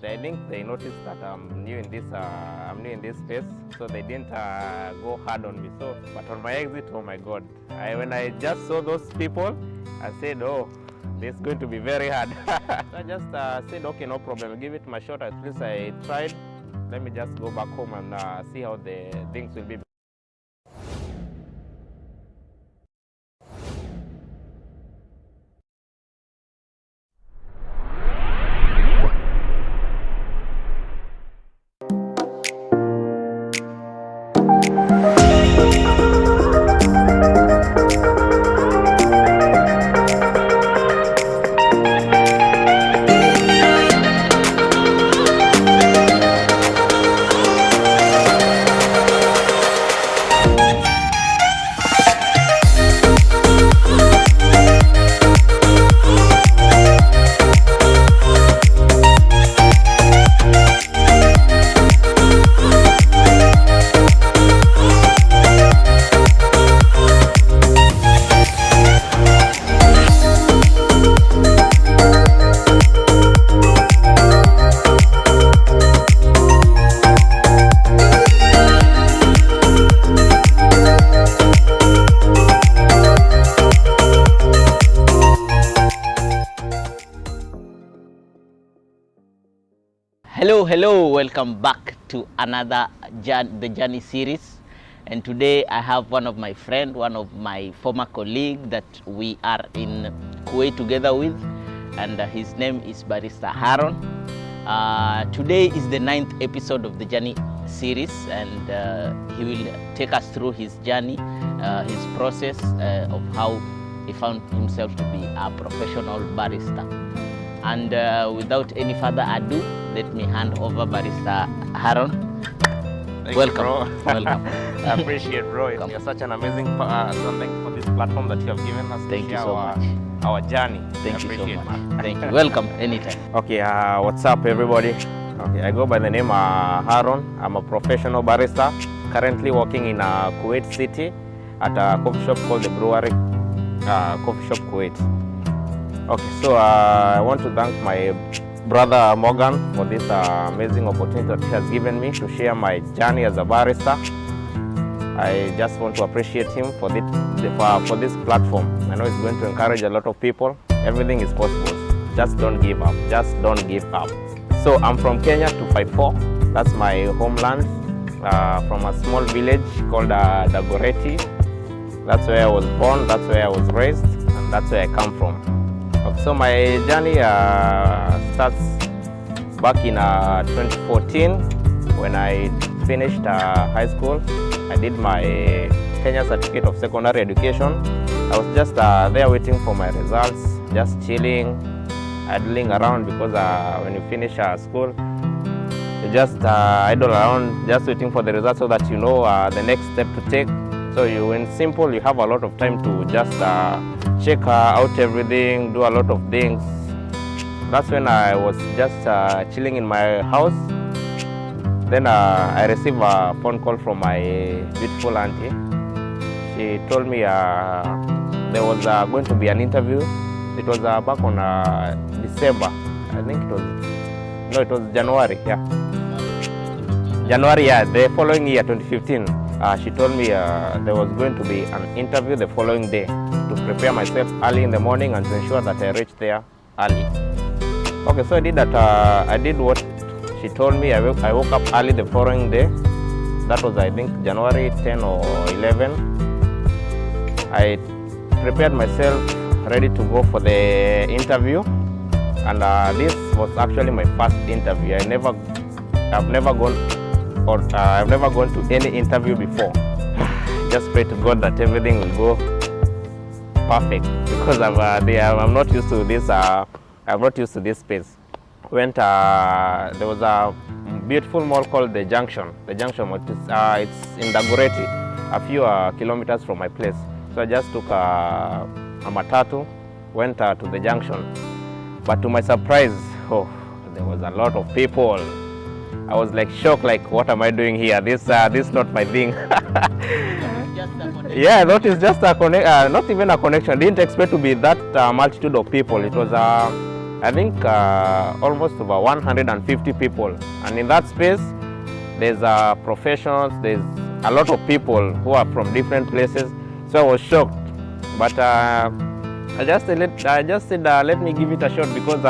I think they noticed that I'm new in this space, so they didn't go hard on me. So, but on my exit, oh my God, when I just saw those people, I said, oh, this is going to be very hard. So I just said, okay, no problem, give it my shot. At least I tried. Let me just go back home and see how the things will be. Hello, welcome back to another the journey series, and today I have one of my friend, one of my former colleague that we are in Kuwait together with, and his name is Barista Haron. Today is the 9th episode of the journey series, and he will take us through his journey, his process of how he found himself to be a professional barista. And without any further ado, let me hand over Barista Haron. Welcome, bro. Welcome. I appreciate, bro. You're such an amazing something for this platform that you have given us. Thank you so much. Our journey. Thank you so much. Thank you. Welcome anytime. Okay, what's up, everybody? Okay, I go by the name Haron. I'm a professional barista, currently working in Kuwait City at a coffee shop called the Brewery Coffee Shop Kuwait. Okay, so I want to thank my brother Morgan for this amazing opportunity that he has given me to share my journey as a barista. I just want to appreciate him for this platform. I know it's going to encourage a lot of people. Everything is possible. Just don't give up. Just don't give up. So I'm from Kenya 254. That's my homeland. From a small village called Dagoretti. That's where I was born. That's where I was raised, and that's where I come from. So my journey starts back in 2014 when I finished high school. I did my Kenya Certificate of Secondary Education. I was just there waiting for my results, just chilling, idling around, because when you finish school, you just idle around, just waiting for the results so that you know the next step to take. So in simple, you have a lot of time to just check out everything, do a lot of things. That's when I was just chilling in my house. Then I received a phone call from my beautiful auntie. She told me there was going to be an interview. It was back on December. I think it was January, yeah. January, yeah, the following year, 2015. She told me there was going to be an interview the following day to prepare myself early in the morning and to ensure that I reached there early. Okay, so I did that. I did what she told me. I woke up early the following day. That was, I think, January 10 or 11. I prepared myself ready to go for the interview, and this was actually my first interview. I've never gone to any interview before. Just pray to God that everything will go perfect, because I'm not used to this. I'm not used to this space. There was a beautiful mall called the Junction. The Junction, it's in Dagoretti, a few kilometers from my place. So I just took a matatu, went to the Junction. But to my surprise, there was a lot of people. I was like shocked, like, what am I doing here? This is not my thing. Yeah, I thought it's just a not even a connection. I didn't expect to be that multitude of people. It was, I think almost over 150 people. And in that space, there's professionals, there's a lot of people who are from different places. So I was shocked. But I just said, let me give it a shot, because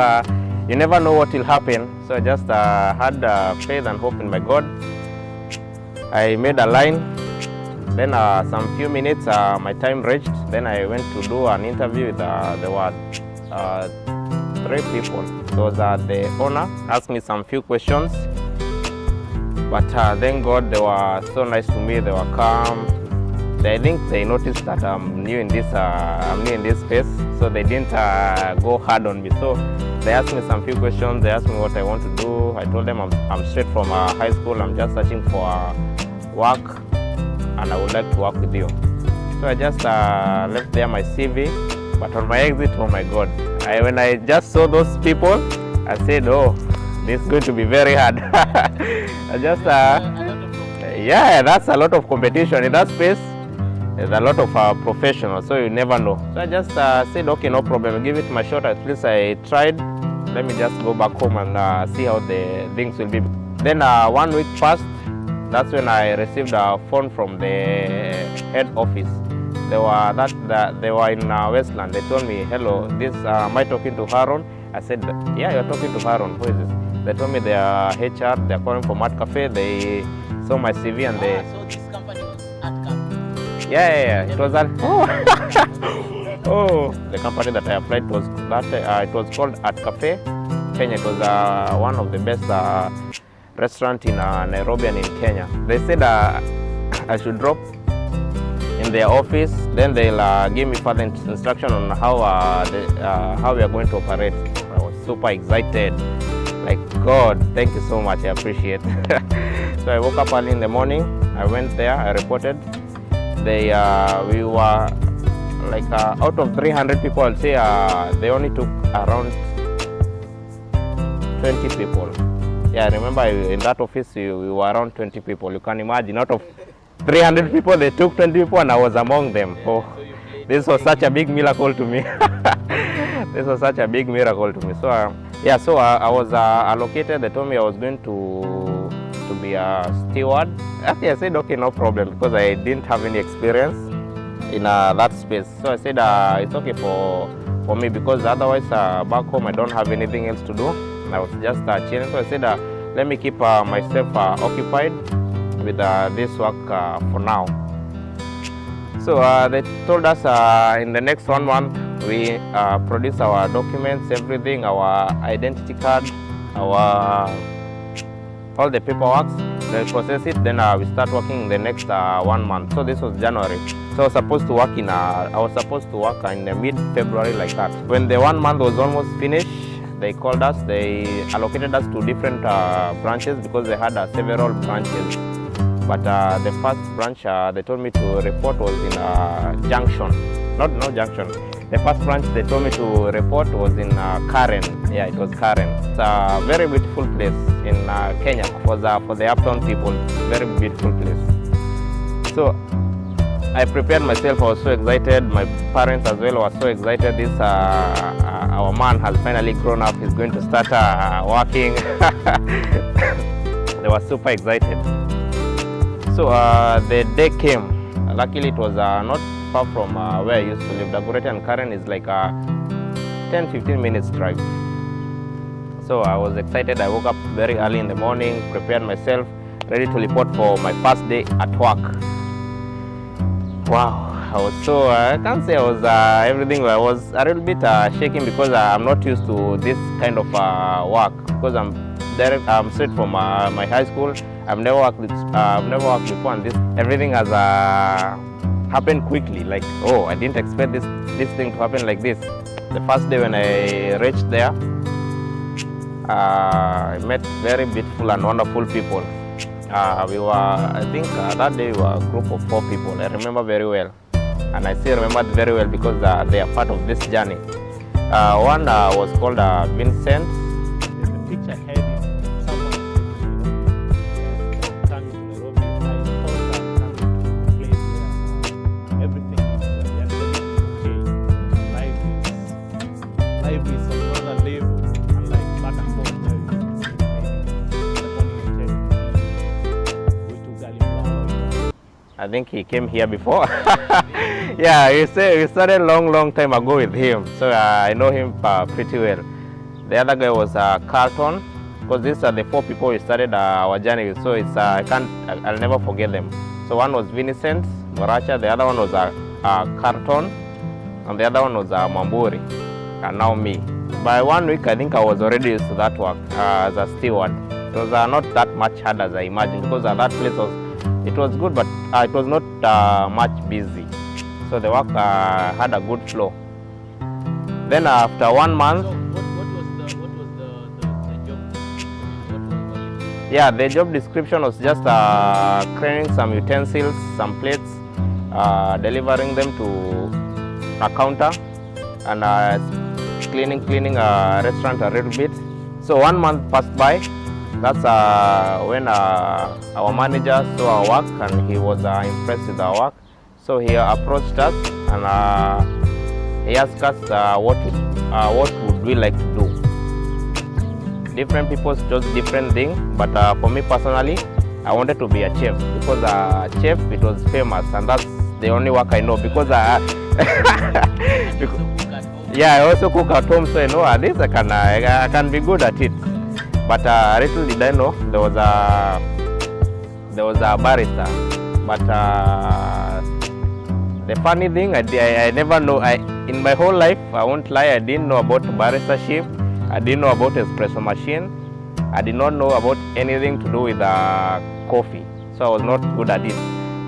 you never know what will happen. So I just had faith and hope in my God. I made a line. Then some few minutes, my time reached. Then I went to do an interview with, there were 3 people. So the owner asked me some few questions. But thank God, they were so nice to me. They were calm. I think they noticed that I'm new in this space, so they didn't go hard on me. So they asked me some few questions. They asked me what I want to do. I told them I'm straight from high school. I'm just searching for work, and I would like to work with you. So I just left there my CV. But on my exit, oh my God, when I just saw those people, I said, oh, this is going to be very hard. I just, yeah, that's a lot of competition in that space. There's a lot of professionals, so you never know. So I just said, okay, no problem, I'll give it my shot. At least I tried. Let me just go back home and see how the things will be. Then 1 week passed. That's when I received a phone from the head office. They were in Westland. They told me, hello, am I talking to Haron? I said, yeah, you're talking to Haron. Who is this? They told me they are HR. They're calling from Art Cafe. They saw my CV and they. So this company was Art Cafe. Yeah. It was that. Oh, the company that I applied was that. It was called Art Cafe, Kenya. It was one of the best restaurant in Nairobi and in Kenya. They said I should drop in their office. Then they'll give me further instruction on how we are going to operate. I was super excited. Like, God, thank you so much. I appreciate. So I woke up early in the morning. I went there. I reported. We were like out of 300 people, I'll say they only took around 20 people. Yeah, I remember in that office we were around 20 people. You can imagine, out of 300 people, they took 20 people and I was among them. Oh, this was such a big miracle to me. This was such a big miracle to me. So yeah, so I was allocated. They told me I was going to be a steward. Actually, I said, okay, no problem, because I didn't have any experience in that space. So I said, it's okay for me, because otherwise back home I don't have anything else to do. And I was just chilling. So I said, let me keep myself occupied with this work for now. So they told us in the next 1 month we produce our documents, everything, our identity card, all the paperwork. They process it, then we start working in the next 1 month. So this was January. So I was supposed to work in the mid-February, like that. When the 1 month was almost finished, they called us. They allocated us to different branches, because they had several branches. But the first branch they told me to report was in Junction. No Junction. The first branch they told me to report was in Karen. Yeah, it was Karen. It's a very beautiful place in Kenya for the uptown people. Very beautiful place. So I prepared myself. I was so excited. My parents as well were so excited. This our man has finally grown up. He's going to start working. They were super excited. So the day came. Luckily, it was not far from where I used to live. Dagoretti and Karen is like a 10-15 minutes drive. So I was excited. I woke up very early in the morning, prepared myself, ready to report for my first day at work. Wow, I was so, I can't say I was everything. I was a little bit shaking, because I'm not used to this kind of work, because I'm straight from my high school. I've never worked before, and everything has happened quickly. Like, oh, I didn't expect this thing to happen like this. The first day when I reached there, I met very beautiful and wonderful people. We were, I think that day we were a group of 4 people. I remember very well, and I still remember it very well, because they are part of this journey. One was called Vincent. The picture I had is someone coming to Nairobi. I thought that coming to a place where everything is okay. Life is on another level. I think he came here before. Yeah, we started long time ago with him, so I know him pretty well. The other guy was Carlton, because these are the 4 people we started our journey with. So it's I'll never forget them. So one was Vincent Moracha, the other one was Carlton, and the other one was Mamburi, and now me. By 1 week, I think I was already used to that work as a steward. It was not that much hard as I imagined, because that place was good, but it was not much busy. So the work had a good flow. Then after 1 month, yeah, the job description was just cleaning some utensils, some plates, delivering them to a counter, and cleaning a restaurant a little bit. So 1 month passed by. That's when our manager saw our work, and he was impressed with our work. So he approached us, and he asked us what would we like to do. Different people chose different things, but for me personally, I wanted to be a chef, because chef, it was famous, and that's the only work I know, because yeah, I also cook at home, so I know at least I can be good at it. But little did I know there was a barista. But the funny thing, I never know. In my whole life, I won't lie, I didn't know about baristership. I didn't know about espresso machine. I did not know about anything to do with coffee. So I was not good at it.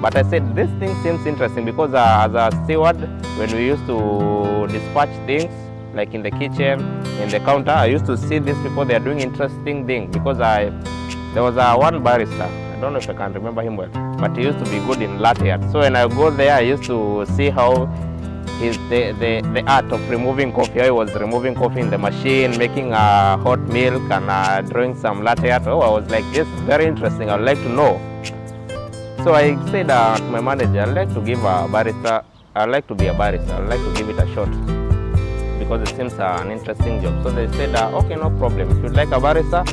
But I said, this thing seems interesting, because as a steward, when we used to dispatch things, like in the kitchen, in the counter, I used to see these people, they are doing interesting things, because there was one barista, I don't know if I can remember him well, but he used to be good in latte art. So when I go there, I used to see how the art of removing coffee, how he was removing coffee in the machine, making hot milk, and drawing some latte art. Oh, I was like, this is very interesting, I would like to know. So I said to my manager, I'd like to give a barista, I'd like to be a barista, I'd like to give it a shot, because it seems an interesting job. So they said, okay, no problem. If you'd like a barista,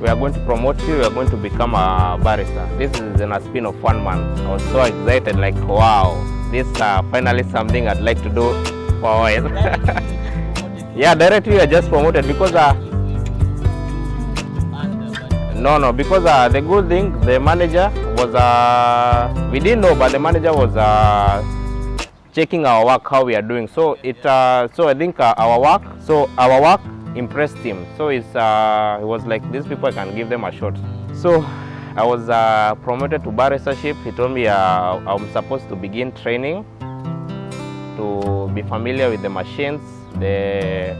we are going to promote you, you are going to become a barista. This is in a spin of 1 month. I was so excited, like, wow, this finally something I'd like to do for a while. Yeah, directly I just promoted, because no, because the good thing, the manager was, we didn't know, but the manager was checking our work, how we are doing. So so I think our work impressed him. So he was like, these people, I can give them a shot. So I was promoted to baristership. He told me I'm supposed to begin training to be familiar with the machines, their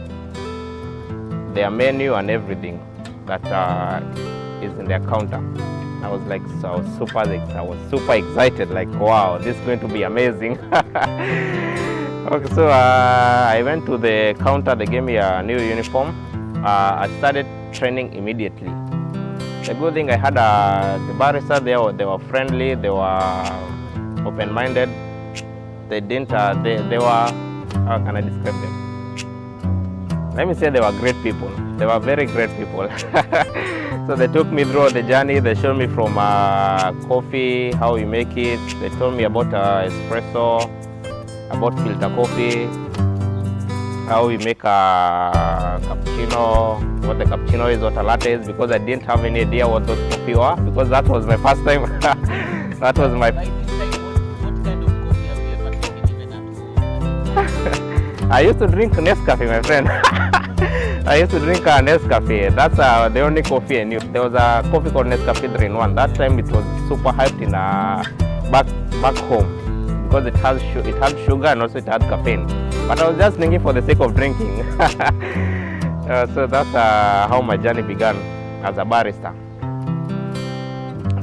menu and everything that is in their counter. I was like, so I was super excited, like, wow, this is going to be amazing. Okay, so I went to the counter, they gave me a new uniform. I started training immediately. The good thing, I had the barista, they were friendly, they were open-minded. They didn't, they were, how can I describe them? Let me say they were great people. They were very great people. So they took me through the journey. They showed me from coffee, how we make it. They told me about espresso, about filter coffee, how we make a cappuccino, what the cappuccino is, what a latte is, because I didn't have any idea what those coffee were, because that was my first time. That was my... What kind of coffee have you ever taken even at home? I used to drink Nescafe, my friend. I used to drink Nescafe. That's the only coffee I knew. There was a coffee called Nescafe 3-in-1. That time it was super hyped in back home, because it had sugar and also it had caffeine. But I was just drinking for the sake of drinking. So that's how my journey began as a barista.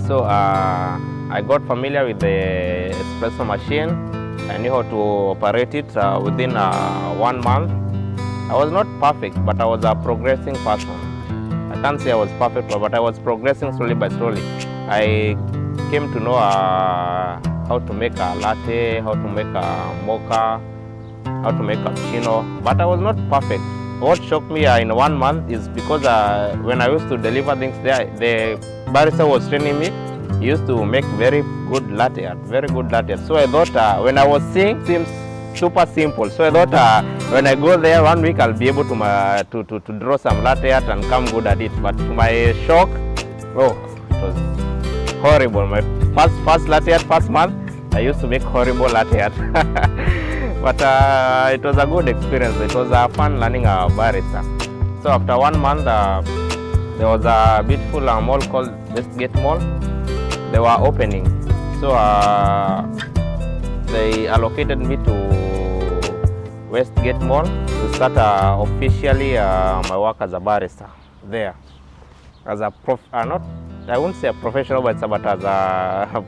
So I got familiar with the espresso machine. I knew how to operate it within 1 month. I was not perfect, but I was a progressing person. I can't say I was perfect, but I was progressing slowly by slowly. I came to know how to make a latte, how to make a mocha, how to make a cappuccino, but I was not perfect. What shocked me in 1 month is because when I used to deliver things there, the barista was training me. He used to make very good latte art, very good latte art. So I thought when I was seeing, seems super simple. So I thought when I go there 1 week, I'll be able to draw some latte art and come good at it. But to my shock, oh, it was horrible. My first latte art, first month, I used to make horrible latte art. But it was a good experience. It was fun learning barista. So after 1 month, there was a beautiful mall called Westgate Mall. They were opening. So they allocated me to Westgate Mall to start officially my work as a barista there. As a not, I won't say a professional barista, but as a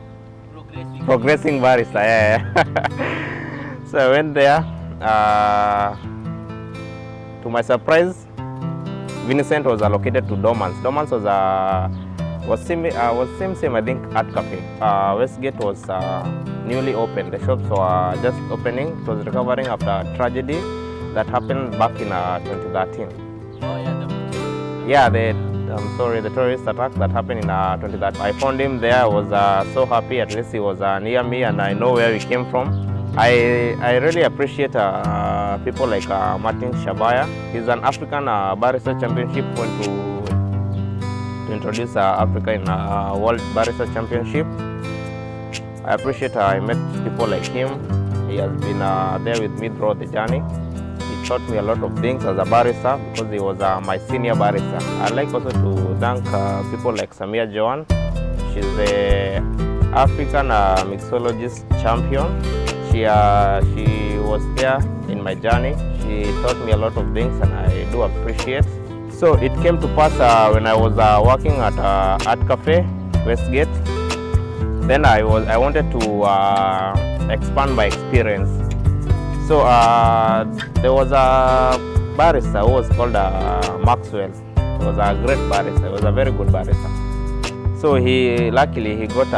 progressing barista. Yeah. So I went there. To my surprise, Vincent was allocated to Dormans. Dormans was same I think Art Cafe. Westgate was newly opened. The shops were just opening. It was recovering after a tragedy that happened back in 2013. Oh yeah, the terrorist attack that happened in 2013. I found him there. I was so happy. At least he was near me, and I know where he came from. I really appreciate people like Martin Shabaya. He's an African Barista Championship, went to introduce Africa in World Barista Championship. I appreciate I met people like him. He has been there with me throughout the journey. He taught me a lot of things as a barista because he was my senior barista. I'd like also to thank people like Samia Joan. She's the African mixologist champion. She was there in my journey. She taught me a lot of things, and I do appreciate. So it came to pass when I was working at Art Cafe, Westgate. Then I wanted to expand my experience. So there was a barista who was called Maxwell. He was a great barista. He was a very good barista. So luckily he got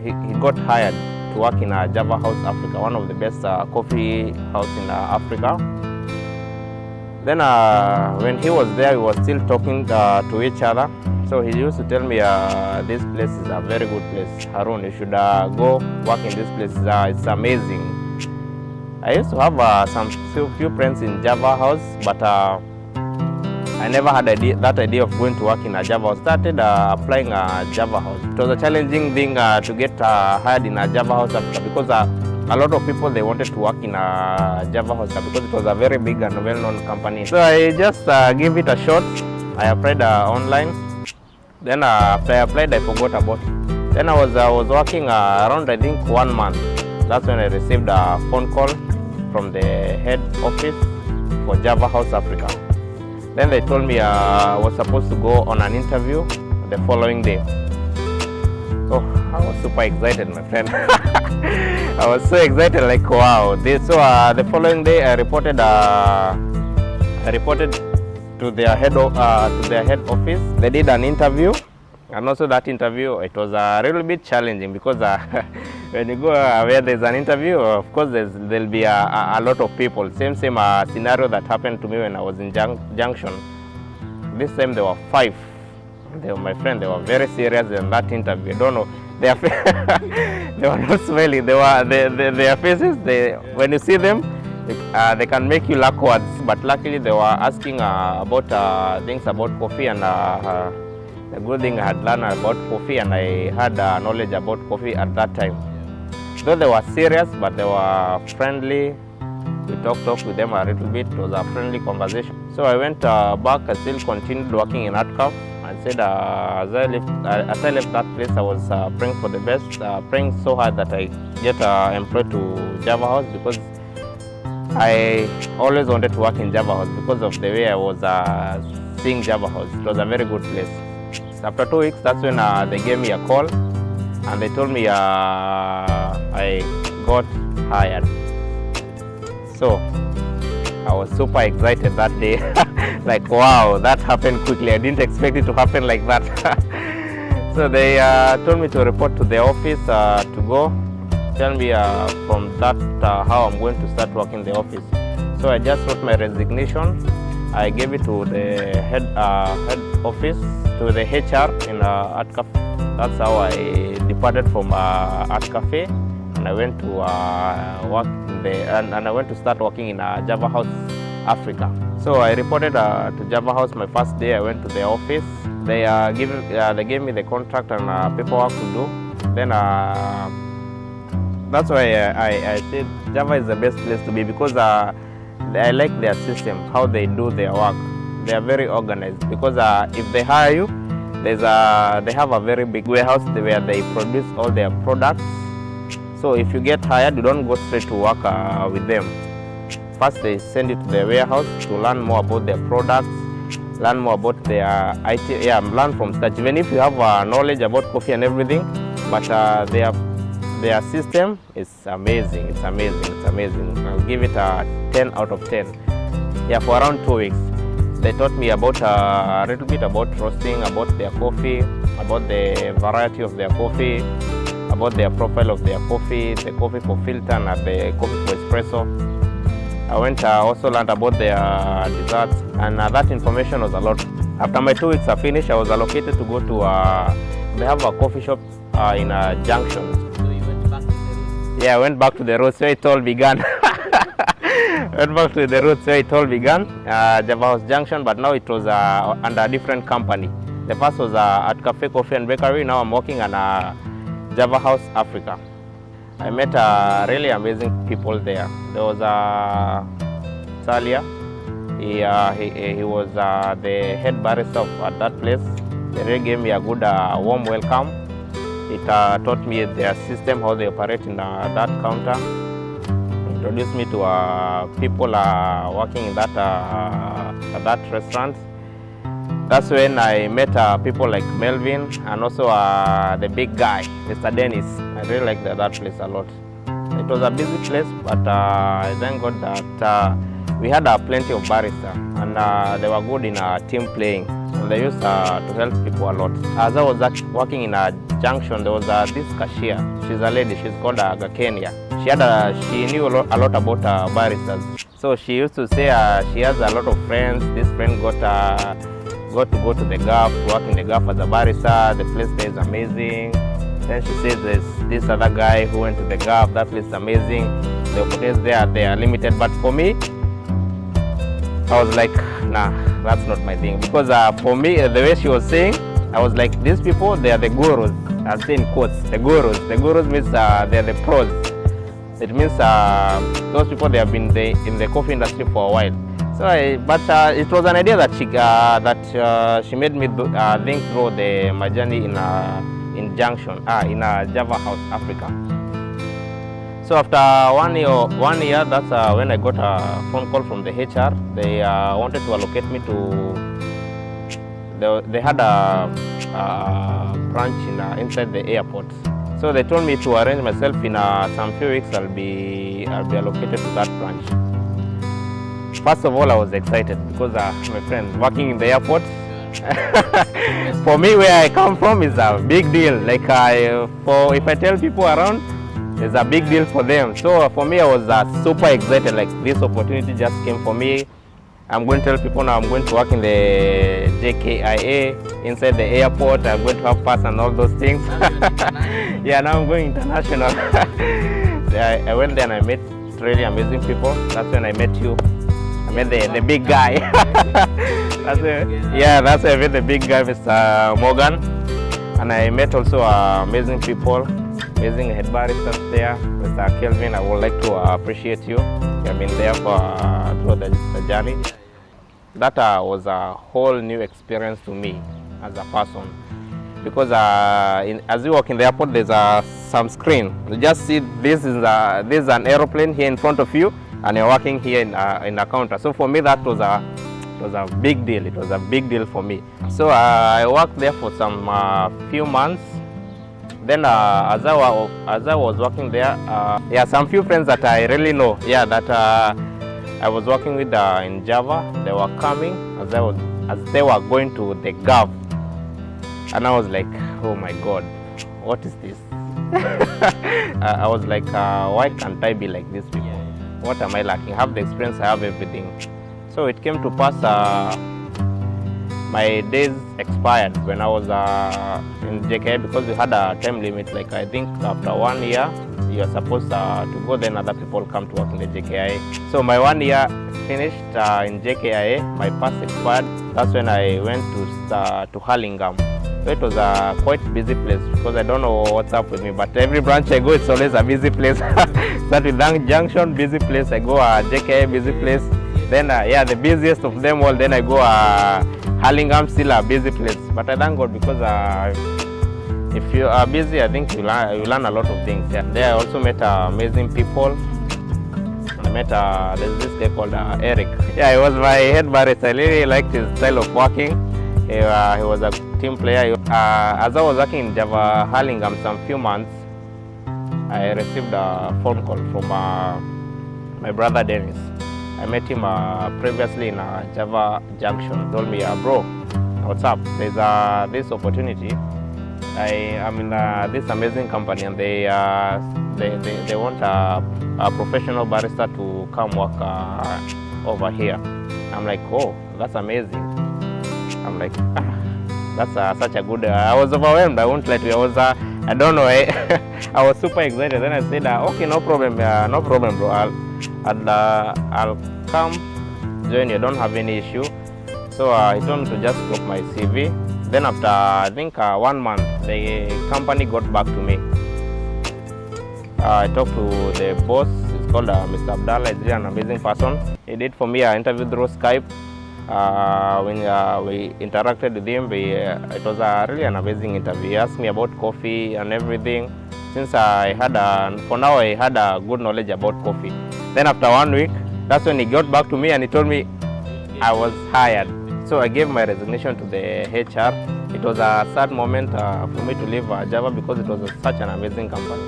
he got hired to work in Java House Africa, one of the best coffee house in Africa. Then when he was there, we were still talking to each other. So he used to tell me this place is a very good place. Haron, you should go work in this place. It's amazing. I used to have some few friends in Java House, but I never had that idea of going to work in a Java House. Started applying Java House. It was a challenging thing to get hired in a Java House Africa because a lot of people, they wanted to work in a Java House because it was a very big and well-known company. So I just gave it a shot. I applied online. Then after I applied, I forgot about it. Then I was working around, I think, 1 month. That's when I received a phone call from the head office for Java House Africa. Then they told me I was supposed to go on an interview the following day. So I was super excited, my friend. I was so excited, like wow. So the following day, I reported to their head office. They did an interview, and also that interview, it was a little bit challenging because when you go where there's an interview, of course there'll be a lot of people. Same scenario that happened to me when I was in Junction. This time there were 5. My friend, they were very serious in that interview. I don't know. They were not smiling. Their faces, when you see them, they can make you laugh words. But luckily, they were asking about things about coffee, and the good thing I had learned about coffee, and I had knowledge about coffee at that time. Though they were serious, but they were friendly. We talked with them a little bit. It was a friendly conversation. So I went back. I still continued working in Art Cafe. I said as I left that place, I was praying for the best, praying so hard that I get employed to Java House because I always wanted to work in Java House because of the way I was seeing Java House. It was a very good place. After 2 weeks, that's when they gave me a call and they told me I got hired. So I was super excited that day. Like wow, that happened quickly. I didn't expect it to happen like that. So they told me to report to the office to go tell me from that how I'm going to start working in the office. So I just wrote my resignation. I gave it to the head office to to the HR in Art Cafe. That's how I departed from Art Cafe, and I went to work in and I went to start working in Java House Africa. So I reported to Java House my first day. I went to the office. They gave me the contract and paperwork to do. Then that's why I said Java is the best place to be, because I like their system, how they do their work. They are very organized, because if they hire you, they have a very big warehouse where they produce all their products. So if you get hired, you don't go straight to work with them. First, they send you to the warehouse to learn more about their products, learn more about their IT, learn from scratch. Even if you have knowledge about coffee and everything, but their system is amazing. It's amazing. I'll give it a 10 out of 10. Yeah, for around 2 weeks. They taught me about a little bit about roasting, about their coffee, about the variety of their coffee, about their profile of their coffee, the coffee for filter and the coffee for espresso. I went also learned about their desserts, and that information was a lot. After my 2 weeks are finished, I was allocated to go to they have a coffee shop in a junction. So you went back to the roots? Yeah, I went back to the roots where it all began. Went back to the roots where it all began, Java House Junction, but now it was under a different company. The first was at Cafe Coffee and Bakery. Now I'm working on Java House Africa. I met really amazing people there. There was Talia. He was the head barista at that place. They really gave me a good warm welcome. It taught me their system, how they operate in that counter. Introduced me to people working in that restaurant. That's when I met people like Melvin and also the big guy, Mr. Dennis. I really like that place a lot. It was a busy place, but I thank God that we had plenty of barista, and they were good in team playing. And they used to help people a lot. As I was working in a junction, there was this cashier. She's a lady. She's called Gakenia. She knew a lot about baristas. So she used to say she has a lot of friends. This friend got to go to the Gulf, work in the Gulf as a barista. The place there is amazing. Then she says there's this other guy who went to the Gulf. That place is amazing. The opportunities there, they are limited. But for me, I was like, nah, that's not my thing. Because for me, the way she was saying, I was like, these people, they are the gurus. I'll say in quotes, the gurus. The gurus means they are the pros. It means those people, they have been in the coffee industry for a while. So, but it was an idea that she made me think through my journey in Junction, in Java House Africa. So after one year, that's when I got a phone call from the HR. They wanted to allocate me to. They had a branch inside the airport. So they told me to arrange myself in some few weeks. I'll be allocated to that branch. First of all, I was excited because my friend working in the airport. For me, where I come from is a big deal. Like if I tell people around, it's a big deal for them. So for me, I was super excited. Like this opportunity just came for me. I'm going to tell people now I'm going to work in the JKIA inside the airport. I'm going to have pass and all those things. Yeah, now I'm going international. I went there and I met really amazing people. That's when I met you. I met the big guy. That's where I met the big guy, Mr. Morgan. And I met also amazing people, amazing head baristas there. Mr. Kelvin, I would like to appreciate you. You have been there throughout the journey. That was a whole new experience to me as a person. Because as you walk in the airport, there's some screen. You just see this is an aeroplane here in front of you, and you're working here in a counter. So for me, that was a big deal. It was a big deal for me. So I worked there for some few months. Then as I was working there, some few friends that I really know, that I was working with in Java, they were coming as they were going to the Gulf. And I was like, oh my God, what is this? I was like, why can't I be like these people? What am I lacking? I have the experience, I have everything. So it came to pass, my days expired when I was in JKI because we had a time limit. Like I think after 1 year, you're supposed to go, then other people come to work in the JKI. So my 1 year finished in JKI, my pass expired. That's when I went to Hurlingham. So it was a quite busy place because I don't know what's up with me, but every branch I go, it's always a busy place. Start with Junction, busy place. I go JKI, busy place. Then yeah, the busiest of them all. Then I go Hurlingham, still a busy place. But I thank God because if you are busy, I think you learn a lot of things. Yeah. There I also met amazing people. I met there's this guy called Eric. Yeah, he was my head barista. I really liked his style of working. He was a team player. As I was working in Java Hurlingham some few months, I received a phone call from my brother Dennis. I met him previously in Java Junction. He told me, bro, what's up? There's this opportunity. I'm in this amazing company, and they want a professional barista to come work over here. I'm like, oh, that's amazing. I'm like, that's such a good. I was overwhelmed. I won't lie to you. I don't know. I was super excited. Then I said, okay, no problem, bro. I'll come join you. Don't have any issue. So he told me to just drop my CV. Then after I think 1 month, the company got back to me. I talked to the boss. It's called Mr. Abdallah. He's really an amazing person. He did for me an interview through Skype. When we interacted with him, it was really an amazing interview. He asked me about coffee and everything. Since I had a good knowledge about coffee. Then after 1 week, that's when he got back to me and he told me I was hired. So I gave my resignation to the HR. It was a sad moment for me to leave Java because it was such an amazing company.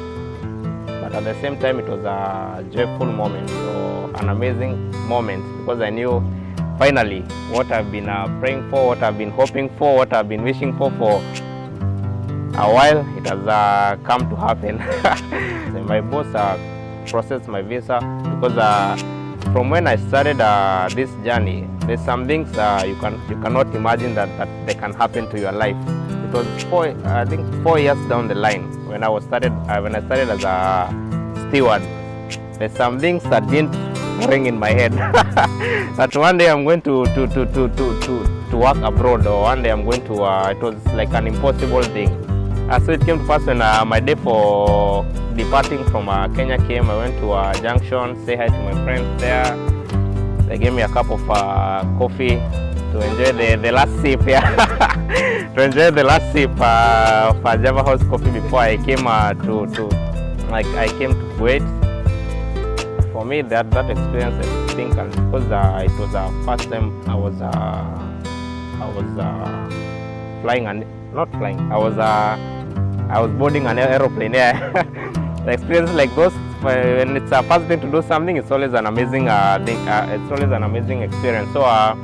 But at the same time, it was a joyful moment, so an amazing moment because I knew finally what I've been praying for, what I've been hoping for, what I've been wishing for a while, it has come to happen. My boss processed my visa because from when I started this journey, there's some things you cannot imagine that they can happen to your life. It was 4 years down the line when I started as a steward. There's some things that didn't ring in my head. That one day I'm going to work abroad, or one day I'm going to. It was like an impossible thing. So it came to pass when my day for departing from Kenya came. I went to Junction, say hi to my friends there. They gave me a cup of coffee to enjoy the last sip. Yeah, to enjoy the last sip of Java House coffee before I came I came to Kuwait. For me, that experience, I think, because it was the first time I was flying and not flying. I was boarding an aeroplane. Yeah, the experience like those, when it's a first thing to do something, it's always an amazing thing. It's always an amazing experience. So I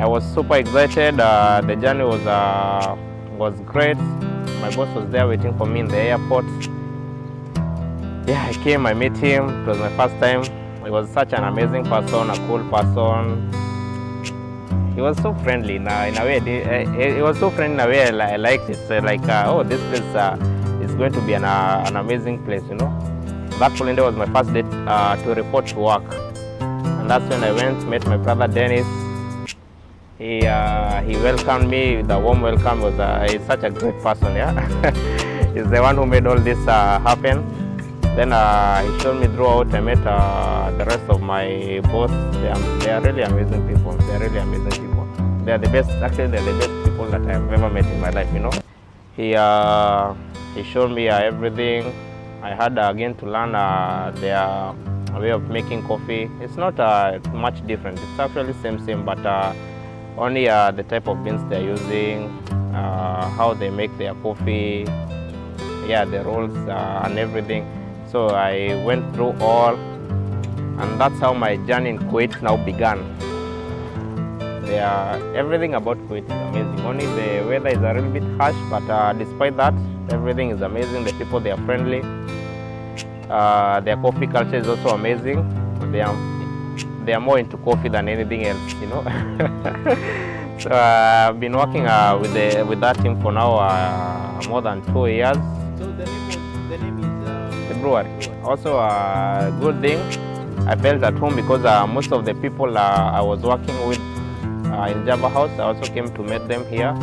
was super excited. The journey was great. My boss was there waiting for me in the airport. Yeah, I came, I met him. It was my first time. He was such an amazing person, a cool person. He was so friendly in a way. He was so friendly in a way I liked it. So oh, this place is going to be an amazing place, you know. That following day was my first day to report to work. And that's when I went, met my brother Dennis. He welcomed me with a warm welcome. He's such a great person, yeah. He's the one who made all this happen. Then he showed me throughout. I met the rest of my boss. They are really amazing people. They are really amazing people. They are the best. Actually, they are the best people that I have ever met in my life. You know. He showed me everything. I had again to learn their way of making coffee. It's not much different. It's actually same, but only the type of beans they're using, how they make their coffee, yeah, the rolls and everything. So I went through all, and that's how my journey in Kuwait now began. Everything about Kuwait is amazing. Only the weather is a little bit harsh, but despite that, everything is amazing. The people, they are friendly. Their coffee culture is also amazing. They are more into coffee than anything else, you know. So I've been working with that team for now more than 2 years. So the name is The brewery. Also a good thing, I felt at home because most of the people I was working with in Java House, I also came to meet them here.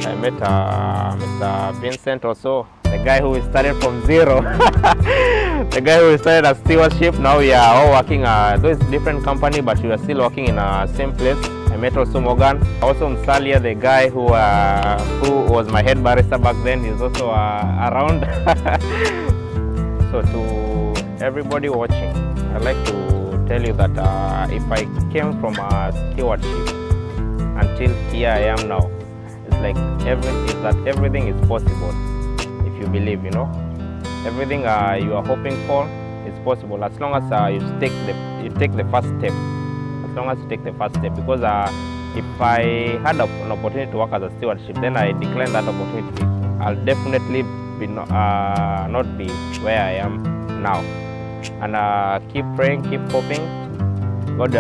I met Mr. Vincent also, the guy who started from zero. The guy who started as stewardship. Now we are all working, though it's different company, but we are still working in the same place. I met also Morgan. Also Msalia, the guy who was my head barista back then, he's also around. So to everybody watching, I'd like to tell you that if I came from a stewardship until here I am now, it's like everything is possible if you believe, you know. Everything you are hoping for is possible as long as you take the first step. As long as you take the first step, because if I had an opportunity to work as a stewardship, then I declined that opportunity, I'll definitely be not be where I am now. And keep praying, keep hoping. God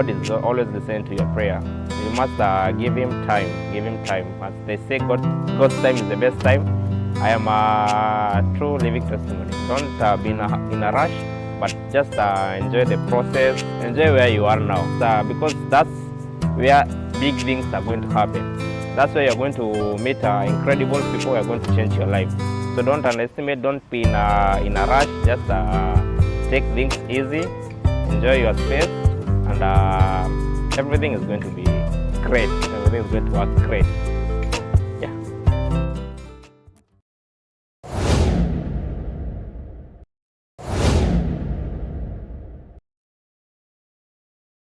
is always listening to your prayer. You must give Him time. Give Him time. As they say, God's time is the best time. I am a true living testimony. Don't be in a rush, but just enjoy the process. Enjoy where you are now, because that's where big things are going to happen. That's where you're going to meet incredible people who are going to change your life. So don't underestimate. Don't be in a rush. Just take things easy. Enjoy your space, and everything is going to be great. Everything is going to work great.